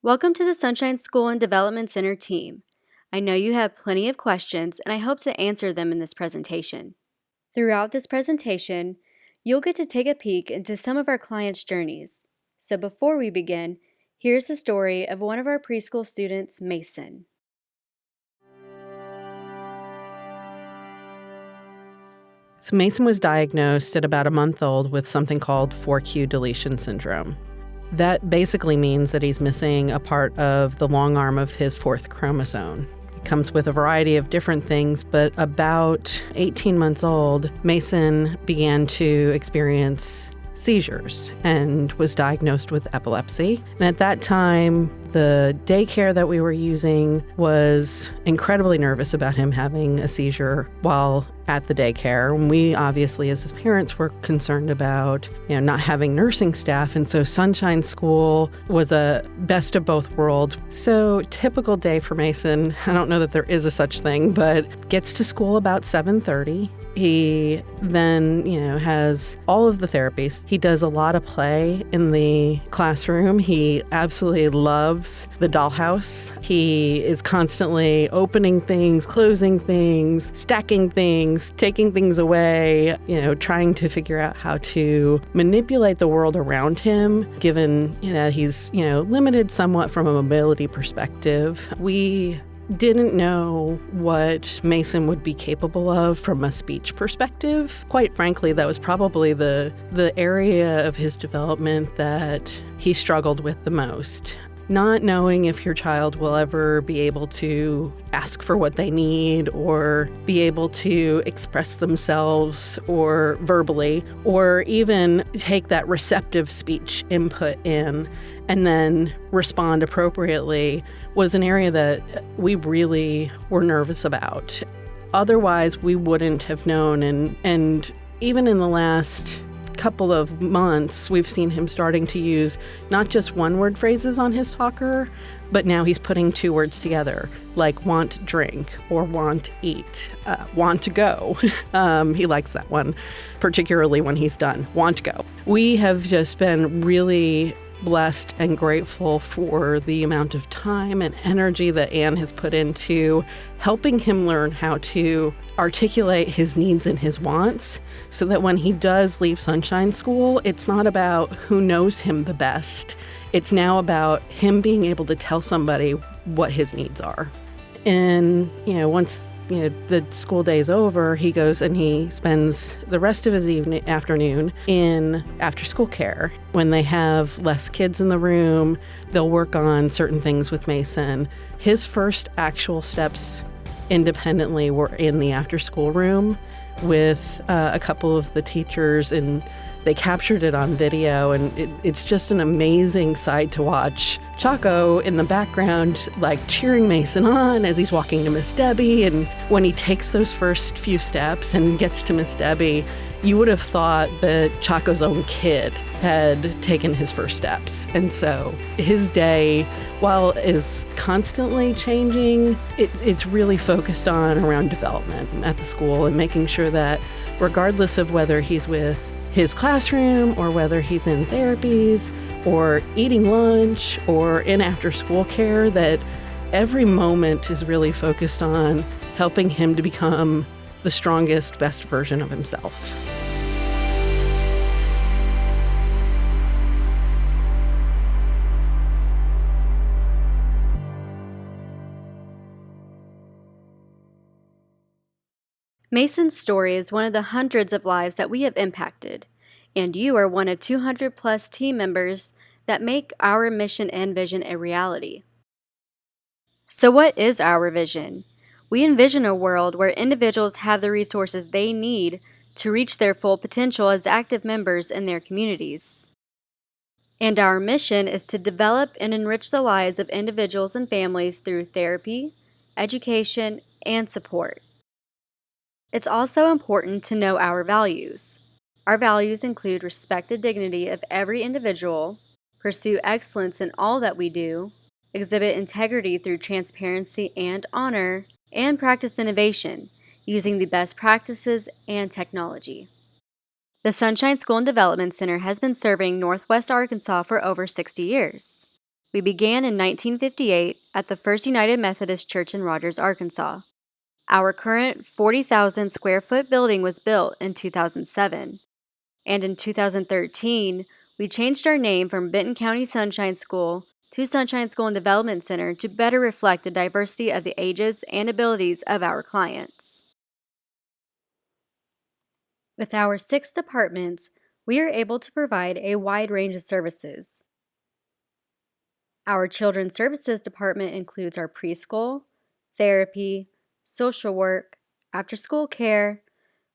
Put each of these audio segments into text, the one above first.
Welcome to the Sunshine School and Development Center team. I know you have plenty of questions, and I hope to answer them in this presentation. Throughout this presentation, you'll get to take a peek into some of our clients' journeys. So before we begin, here's the story of one of our preschool students, Mason. So Mason was diagnosed at about a month old with something called 4q deletion syndrome. That basically means that he's missing a part of the long arm of his fourth chromosome. It comes with a variety of different things, but about 18 months old, Mason began to experience seizures and was diagnosed with epilepsy. And at that time, the daycare that we were using was incredibly nervous about him having a seizure while at the daycare. And we obviously, as his parents, were concerned about, not having nursing staff. And so Sunshine School was a best of both worlds. So typical day for Mason, I don't know that there is a such thing, but gets to school about 7:30. He then, has all of the therapies. He does a lot of play in the classroom. He absolutely loves the dollhouse. He is constantly opening things, closing things, stacking things, taking things away, trying to figure out how to manipulate the world around him, given, he's, limited somewhat from a mobility perspective. We didn't know what Mason would be capable of from a speech perspective. Quite frankly, that was probably the area of his development that he struggled with the most. Not knowing if your child will ever be able to ask for what they need or be able to express themselves or verbally, or even take that receptive speech input in and then respond appropriately was an area that we really were nervous about. Otherwise, we wouldn't have known. And even in the last couple of months, we've seen him starting to use not just one-word phrases on his talker, but now he's putting two words together, like want drink or want eat, want to go. He likes that one, particularly when he's done, want to go. We have just been really blessed and grateful for the amount of time and energy that Anne has put into helping him learn how to articulate his needs and his wants, so that when he does leave Sunshine School, it's not about who knows him the best. It's now about him being able to tell somebody what his needs are. And, once the school day is over, he goes and he spends the rest of his afternoon in after-school care. When they have less kids in the room, they'll work on certain things with Mason. His first actual steps independently were in the after-school room with a couple of the teachers, and they captured it on video, and it's just an amazing sight to watch. Chaco in the background, cheering Mason on as he's walking to Miss Debbie, and when he takes those first few steps and gets to Miss Debbie, you would have thought that Chaco's own kid had taken his first steps. And so his day, while is constantly changing, it's really focused on around development at the school and making sure that regardless of whether he's with his classroom or whether he's in therapies or eating lunch or in after-school care, that every moment is really focused on helping him to become the strongest, best version of himself. Mason's story is one of the hundreds of lives that we have impacted, and you are one of 200 plus team members that make our mission and vision a reality. So what is our vision? We envision a world where individuals have the resources they need to reach their full potential as active members in their communities. And our mission is to develop and enrich the lives of individuals and families through therapy, education, and support. It's also important to know our values. Our values include respect the dignity of every individual, pursue excellence in all that we do, exhibit integrity through transparency and honor, and practice innovation using the best practices and technology. The Sunshine School and Development Center has been serving Northwest Arkansas for over 60 years. We began in 1958 at the First United Methodist Church in Rogers, Arkansas. Our current 40,000 square foot building was built in 2007, and in 2013, we changed our name from Benton County Sunshine School to Sunshine School and Development Center to better reflect the diversity of the ages and abilities of our clients. With our 6 departments, we are able to provide a wide range of services. Our Children's Services Department includes our preschool, therapy, social work, after-school care,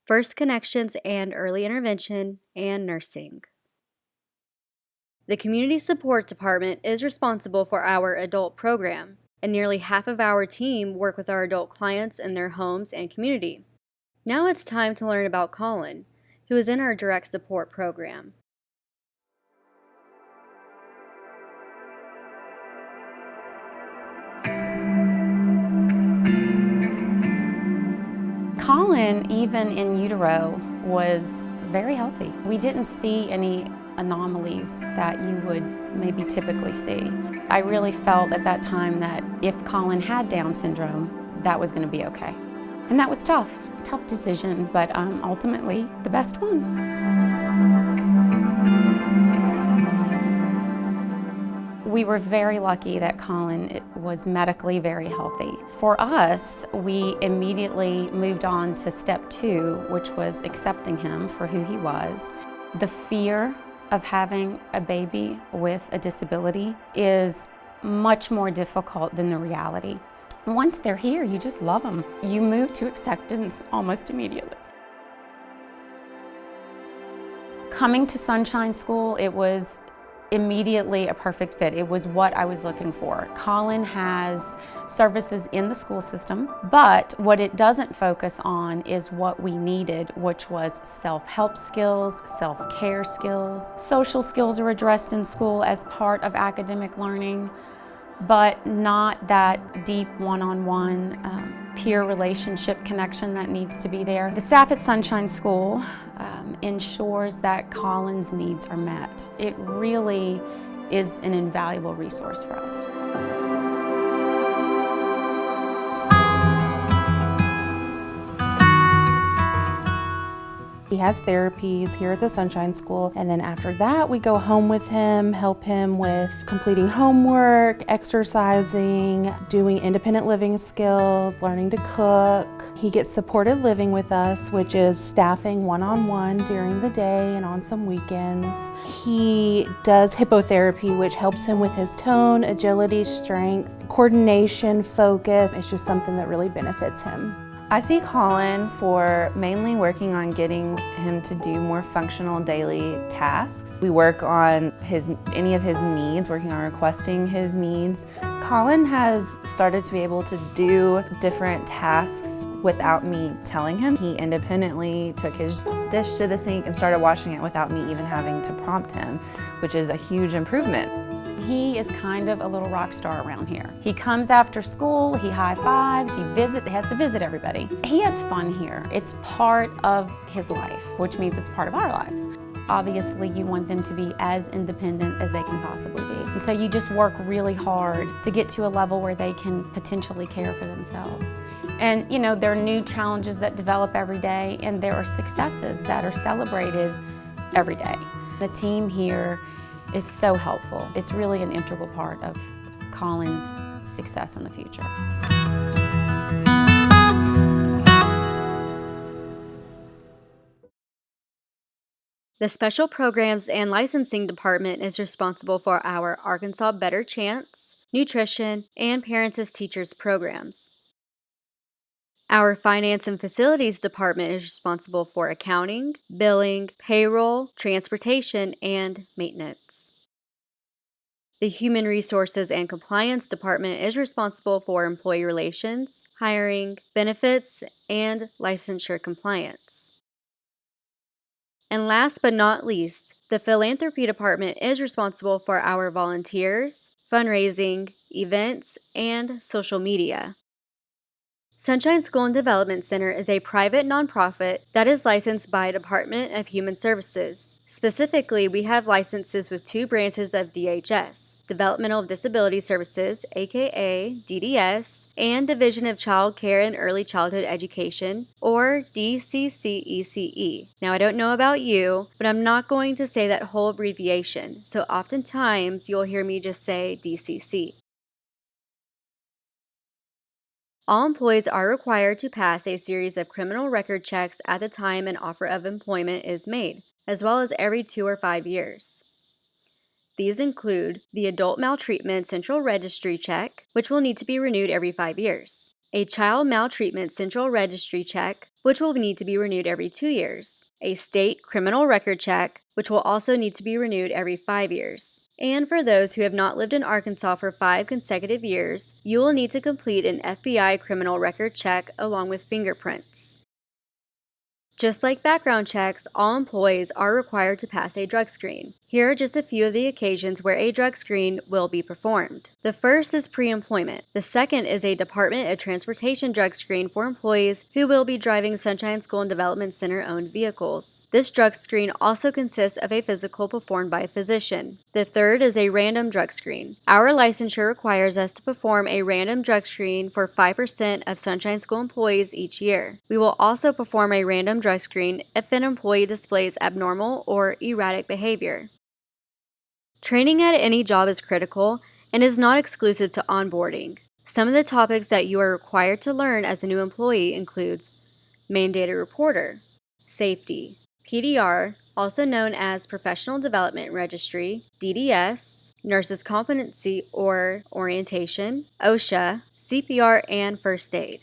First Connections and early intervention, and nursing. The Community Support Department is responsible for our adult program, and nearly half of our team work with our adult clients in their homes and community. Now it's time to learn about Colin, who is in our direct support program. Colin, even in utero, was very healthy. We didn't see any anomalies that you would maybe typically see. I really felt at that time that if Colin had Down syndrome, that was going to be okay. And that was tough. Tough decision, but ultimately the best one. We were very lucky that Colin was medically very healthy. For us, we immediately moved on to step 2, which was accepting him for who he was. The fear of having a baby with a disability is much more difficult than the reality. Once they're here, you just love them. You move to acceptance almost immediately. Coming to Sunshine School, it was immediately a perfect fit. It was what I was looking for. Colin has services in the school system, but what it doesn't focus on is what we needed, which was self-help skills, self-care skills. Social skills are addressed in school as part of academic learning, but not that deep one-on-one peer relationship connection that needs to be there. The staff at Sunshine School ensures that Colin's needs are met. It really is an invaluable resource for us. He has therapies here at the Sunshine School, and then after that we go home with him, help him with completing homework, exercising, doing independent living skills, learning to cook. He gets supported living with us, which is staffing one-on-one during the day and on some weekends. He does hippotherapy, which helps him with his tone, agility, strength, coordination, focus. It's just something that really benefits him. I see Colin for mainly working on getting him to do more functional daily tasks. We work on any of his needs, working on requesting his needs. Colin has started to be able to do different tasks without me telling him. He independently took his dish to the sink and started washing it without me even having to prompt him, which is a huge improvement. He is kind of a little rock star around here. He comes after school, he high fives, he has to visit everybody. He has fun here. It's part of his life, which means it's part of our lives. Obviously, you want them to be as independent as they can possibly be. And so you just work really hard to get to a level where they can potentially care for themselves. And you know, there are new challenges that develop every day, and there are successes that are celebrated every day. The team here is so helpful. It's really an integral part of Colin's success in the future. The Special Programs and Licensing Department is responsible for our Arkansas Better Chance, Nutrition, and Parents as Teachers programs. Our Finance and Facilities Department is responsible for accounting, billing, payroll, transportation, and maintenance. The Human Resources and Compliance Department is responsible for employee relations, hiring, benefits, and licensure compliance. And last but not least, the Philanthropy Department is responsible for our volunteers, fundraising, events, and social media. Sunshine School and Development Center is a private nonprofit that is licensed by Department of Human Services. Specifically, we have licenses with 2 branches of DHS, Developmental Disability Services, aka DDS, and Division of Child Care and Early Childhood Education, or DCCECE. Now, I don't know about you, but I'm not going to say that whole abbreviation, so oftentimes you'll hear me just say DCC. All employees are required to pass a series of criminal record checks at the time an offer of employment is made, as well as every 2 or 5 years. These include the Adult Maltreatment Central Registry Check, which will need to be renewed every 5 years, a Child Maltreatment Central Registry Check, which will need to be renewed every 2 years, a State Criminal Record Check, which will also need to be renewed every 5 years. And for those who have not lived in Arkansas for 5 consecutive years, you will need to complete an FBI criminal record check along with fingerprints. Just like background checks, all employees are required to pass a drug screen. Here are just a few of the occasions where a drug screen will be performed. The first is pre-employment. The second is a Department of Transportation drug screen for employees who will be driving Sunshine School and Development Center owned vehicles. This drug screen also consists of a physical performed by a physician. The third is a random drug screen. Our licensure requires us to perform a random drug screen for 5% of Sunshine School employees each year. We will also perform a random drug screen if an employee displays abnormal or erratic behavior. Training at any job is critical and is not exclusive to onboarding. Some of the topics that you are required to learn as a new employee includes mandated reporter, safety, PDR, also known as Professional Development Registry, DDS, Nurses Competency or Orientation, OSHA, CPR, and First Aid.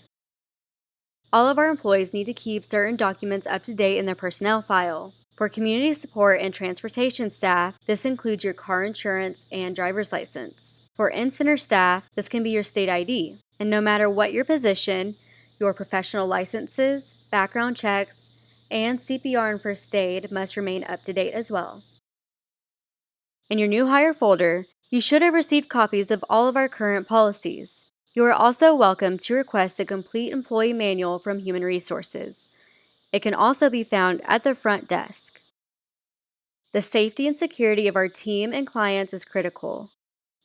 All of our employees need to keep certain documents up to date in their personnel file. For community support and transportation staff, this includes your car insurance and driver's license. For in-center staff, this can be your state ID. And no matter what your position, your professional licenses, background checks, and CPR and first aid must remain up to date as well. In your new hire folder, you should have received copies of all of our current policies. You are also welcome to request the complete employee manual from Human Resources. It can also be found at the front desk. The safety and security of our team and clients is critical.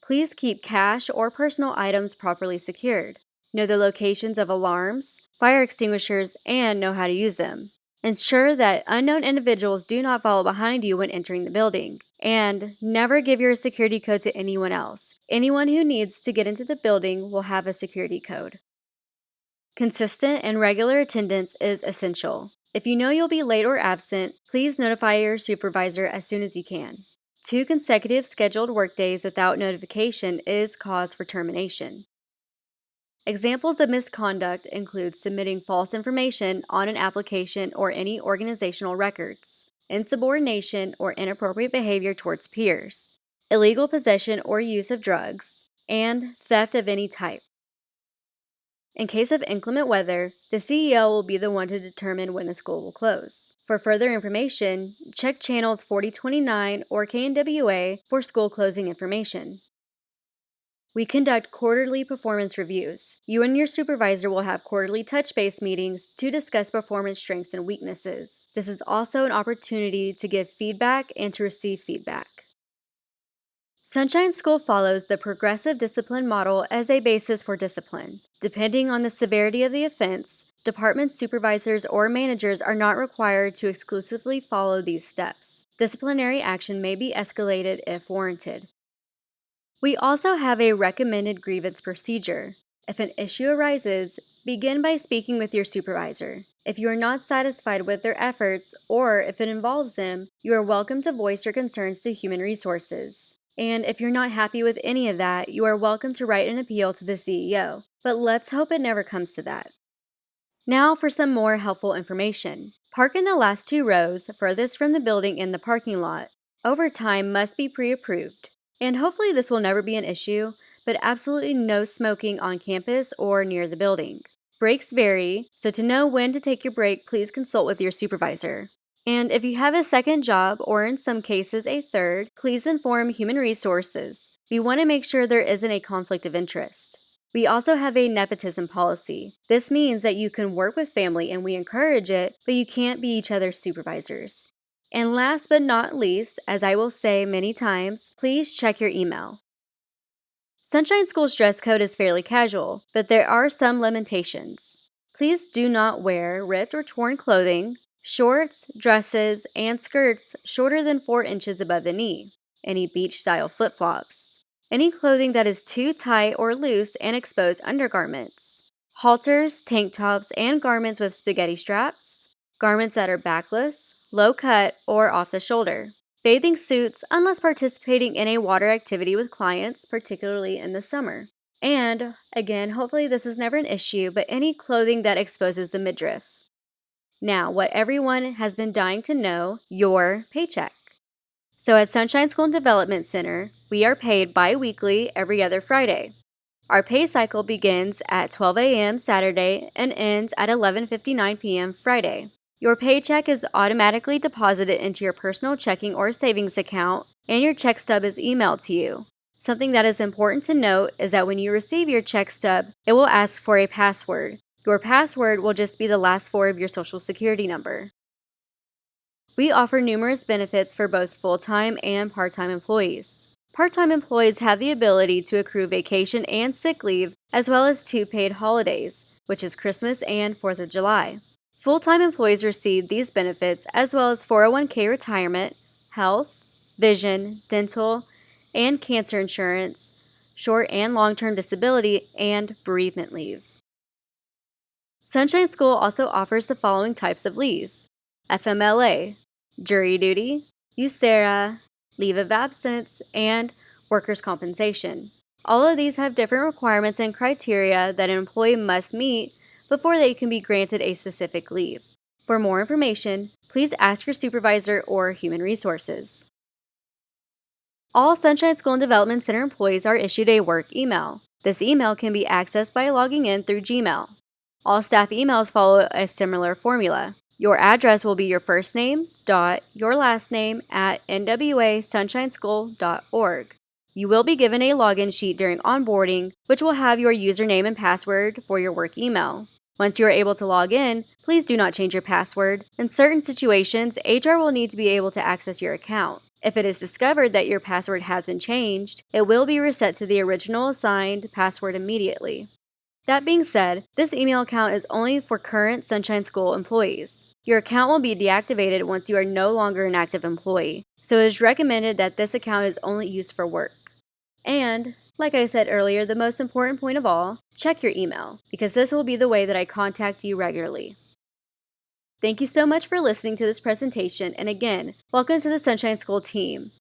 Please keep cash or personal items properly secured. Know the locations of alarms, fire extinguishers, and know how to use them. Ensure that unknown individuals do not follow behind you when entering the building. And never give your security code to anyone else. Anyone who needs to get into the building will have a security code. Consistent and regular attendance is essential. If you know you'll be late or absent, please notify your supervisor as soon as you can. 2 consecutive scheduled workdays without notification is cause for termination. Examples of misconduct include submitting false information on an application or any organizational records, insubordination or inappropriate behavior towards peers, illegal possession or use of drugs, and theft of any type. In case of inclement weather, the CEO will be the one to determine when the school will close. For further information, check channels 4029 or KNWA for school closing information. We conduct quarterly performance reviews. You and your supervisor will have quarterly touch-base meetings to discuss performance strengths and weaknesses. This is also an opportunity to give feedback and to receive feedback. Sunshine School follows the progressive discipline model as a basis for discipline. Depending on the severity of the offense, department supervisors or managers are not required to exclusively follow these steps. Disciplinary action may be escalated if warranted. We also have a recommended grievance procedure. If an issue arises, begin by speaking with your supervisor. If you are not satisfied with their efforts or if it involves them, you are welcome to voice your concerns to Human Resources. And if you're not happy with any of that, you are welcome to write an appeal to the CEO. But let's hope it never comes to that. Now for some more helpful information. Park in the last 2 rows, furthest from the building in the parking lot. Overtime must be pre-approved. And hopefully this will never be an issue, but absolutely no smoking on campus or near the building. Breaks vary, so to know when to take your break, please consult with your supervisor. And if you have a second job, or in some cases a third, please inform Human Resources. We want to make sure there isn't a conflict of interest. We also have a nepotism policy. This means that you can work with family and we encourage it, but you can't be each other's supervisors. And last but not least, as I will say many times, please check your email. Sunshine School's dress code is fairly casual, but there are some limitations. Please do not wear ripped or torn clothing, shorts, dresses, and skirts shorter than 4 inches above the knee, any beach-style flip-flops, any clothing that is too tight or loose and exposed undergarments, halters, tank tops, and garments with spaghetti straps, garments that are backless, low-cut, or off the shoulder, bathing suits unless participating in a water activity with clients, particularly in the summer. And, again, hopefully this is never an issue, but any clothing that exposes the midriff. Now, what everyone has been dying to know, your paycheck. So at Sunshine School and Development Center, we are paid bi-weekly every other Friday. Our pay cycle begins at 12 a.m. Saturday and ends at 11:59 p.m. Friday. Your paycheck is automatically deposited into your personal checking or savings account, and your check stub is emailed to you. Something that is important to note is that when you receive your check stub, it will ask for a password. Your password will just be the last 4 of your Social Security number. We offer numerous benefits for both full-time and part-time employees. Part-time employees have the ability to accrue vacation and sick leave, as well as 2 paid holidays, which is Christmas and 4th of July. Full-time employees receive these benefits as well as 401k retirement, health, vision, dental, and cancer insurance, short and long-term disability, and bereavement leave. Sunshine School also offers the following types of leave: FMLA, jury duty, USERA, leave of absence, and workers' compensation. All of these have different requirements and criteria that an employee must meet before they can be granted a specific leave. For more information, please ask your supervisor or human resources. All Sunshine School and Development Center employees are issued a work email. This email can be accessed by logging in through Gmail. All staff emails follow a similar formula. Your address will be your first name dot your last name at nwasunShineSchool.org. You will be given a login sheet during onboarding, which will have your username and password for your work email. Once you are able to log in, please do not change your password. In certain situations, HR will need to be able to access your account. If it is discovered that your password has been changed, it will be reset to the original assigned password immediately. That being said, this email account is only for current Sunshine School employees. Your account will be deactivated once you are no longer an active employee, so it is recommended that this account is only used for work. And, like I said earlier, the most important point of all, check your email, because this will be the way that I contact you regularly. Thank you so much for listening to this presentation, and again, welcome to the Sunshine School team.